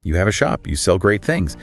You have a shop, you sell great things.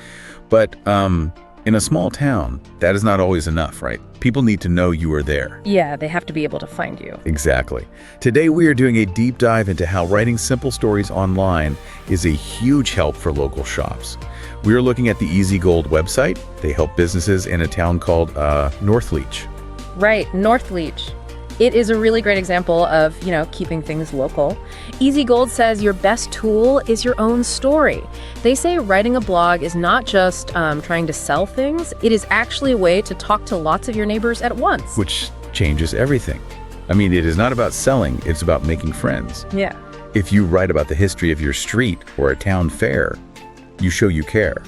But in a small town, that is not always enough, right? People need to know you are there. Yeah, they have to be able to find you. Exactly. Today we are doing a deep dive into how writing simple stories online is a huge help for local shops. We are looking at the Easy Gold website. They help businesses in a town called Northleach. Right, Northleach. It is a really great example of, keeping things local. Easy Gold says your best tool is your own story. They say writing a blog is not just trying to sell things, it is actually a way to talk to lots of your neighbors at once. Which changes everything. I mean, it is not about selling, it's about making friends. Yeah. If you write about the history of your street or a town fair, you show you care.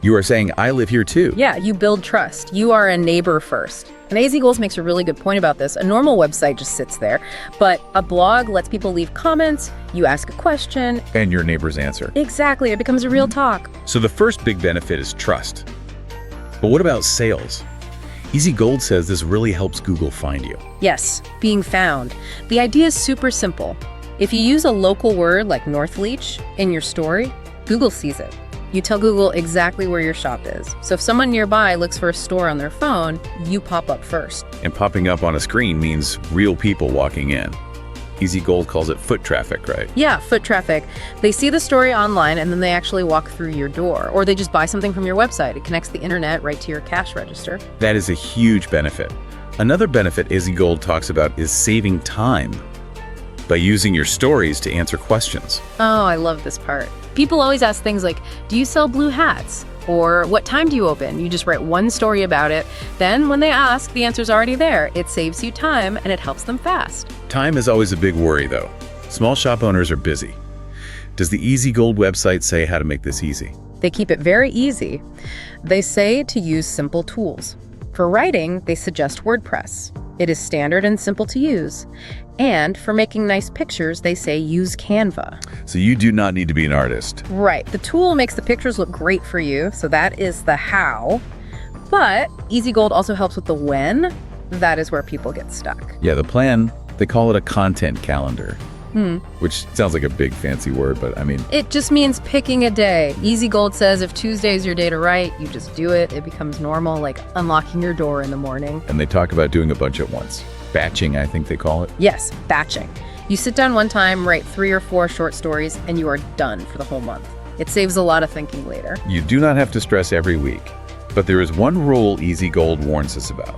You are saying, I live here too. Yeah, you build trust. You are a neighbor first. And Easy Goals makes a really good point about this. A normal website just sits there, but a blog lets people leave comments, you ask a question. And your neighbors answer. Exactly, it becomes a real talk. So the first big benefit is trust. But what about sales? Easy Gold says this really helps Google find you. Yes, being found. The idea is super simple. If you use a local word like Northleach in your story, Google sees it. You tell Google exactly where your shop is. So if someone nearby looks for a store on their phone, you pop up first. And popping up on a screen means real people walking in. Easy Gold calls it foot traffic, right? Yeah, foot traffic. They see the story online and then they actually walk through your door, or they just buy something from your website. It connects the internet right to your cash register. That is a huge benefit. Another benefit Easy Gold talks about is saving time by using your stories to answer questions. Oh, I love this part. People always ask things like, do you sell blue hats? Or what time do you open? You just write one story about it. Then when they ask, the answer's already there. It saves you time and it helps them fast. Time is always a big worry though. Small shop owners are busy. Does the Easy Gold website say how to make this easy? They keep it very easy. They say to use simple tools. For writing, they suggest WordPress. It is standard and simple to use. And for making nice pictures, they say use Canva. So you do not need to be an artist. Right. The tool makes the pictures look great for you, so that is the how. But Easy Gold also helps with the when. That is where people get stuck. Yeah, the plan, they call it a content calendar. Which sounds like a big fancy word, but I mean... It just means picking a day. Easy Gold says if Tuesday is your day to write, you just do it. It becomes normal, like unlocking your door in the morning. And they talk about doing a bunch at once. Batching, I think they call it. Yes, batching. You sit down one time, write 3 or 4 short stories, and you are done for the whole month. It saves a lot of thinking later. You do not have to stress every week. But there is one rule Easy Gold warns us about.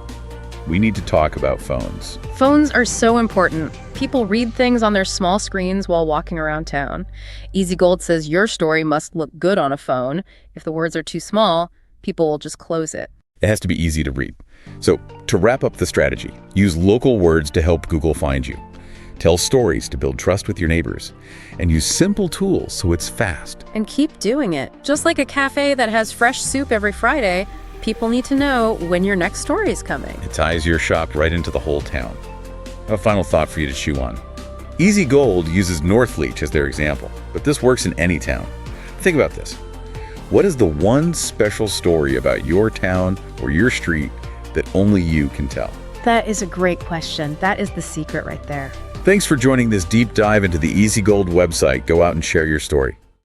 We need to talk about phones. Phones are so important. People read things on their small screens while walking around town. Easy Gold says your story must look good on a phone. If the words are too small, people will just close it. It has to be easy to read. So, to wrap up the strategy, use local words to help Google find you. Tell stories to build trust with your neighbors. And use simple tools so it's fast. And keep doing it. Just like a cafe that has fresh soup every Friday, people need to know when your next story is coming. It ties your shop right into the whole town. I have a final thought for you to chew on. Easy Gold uses Northleach as their example, but this works in any town. Think about this. What is the one special story about your town or your street that only you can tell? That is a great question. That is the secret right there. Thanks for joining this deep dive into the Easy Gold website. Go out and share your story.